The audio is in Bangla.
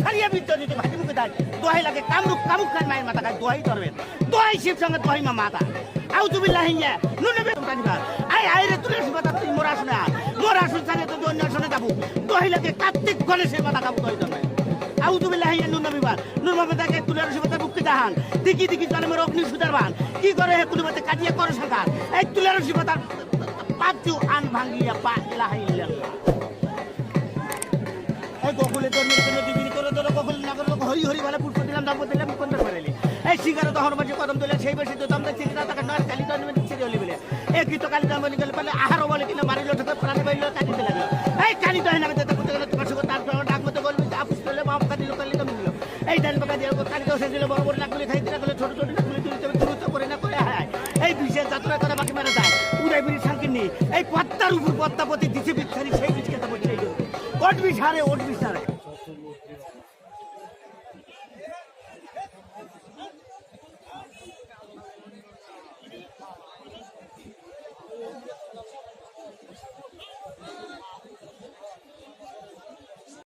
ছাড়িয়ে বিদ্যুৎ দিতে ভাজি মুখে দেয় দোহাই লাগে কামরুক কামুক খান মায়ের মাথা খায় দোহাই ধরবেন দোহাই শিব সঙ্গে দোহাই মা মাথা আউযুবিল্লাহি হিয়া নুনে বেতন কানিবা আই রে তুলে শিবতা তুই মোরা শুনে মোরা শুনে তো অন্য শুনে যাবো দোহাই লাগে কার্তিক গণেশের মাথা খাবো দোহাই ধরবে আউযুবিল্লাহি হিয়া নুন নবিবার নুন মাতাকে তুলে শিবতা বুককে জাহান দিকি দিকি জন্মের অগ্নি সুদারবান কি করে হে কুলুমতে কাটিয়ে করে সরকার এই তুলে শিবতা পাঁচু আন ভাঙ্গিয়া পা ইলাহা ইল্লাল্লাহ এই গোকুলে তোর নিয়ে দিবি করে তোর গোকুল না করে হরি হরি বলে পুষ্প দিলাম দাম দিলাম কোন বেরেলি এই শিকারে তো হরমাজি কদম দিলে সেই বেশি তো দাম দেখছি না টাকা নয় কালি তো নিয়ে ছিড়ে হলি বলে এই কি তো কালি দাম বলি গেলে বলে আহার বলে কিনা মারি লোট প্রাণী বইলো কাটি দিলে এই কালি তো না তো করতে গেলে তোমার সঙ্গে তার ডাক মতো বলবি আপুস করলে মাপ কাটি লোক কালি তো দিল এই ডাল বাকা দিয়ে কালি তো দিলে বড় বড় নাকগুলি খাই দিলে বলে ছোট ছোট নাকগুলি তুলতে দ্রুত করে না করে হয় এই বিশেষ যাত্রা করে বাকি মারা যায় উড়াই বিড়ি শান্তিনি এই পত্তার উপর পত্তাপতি দিছে বিচ্ছারি সেই বিচ খেতে বলছে ওট বিছারে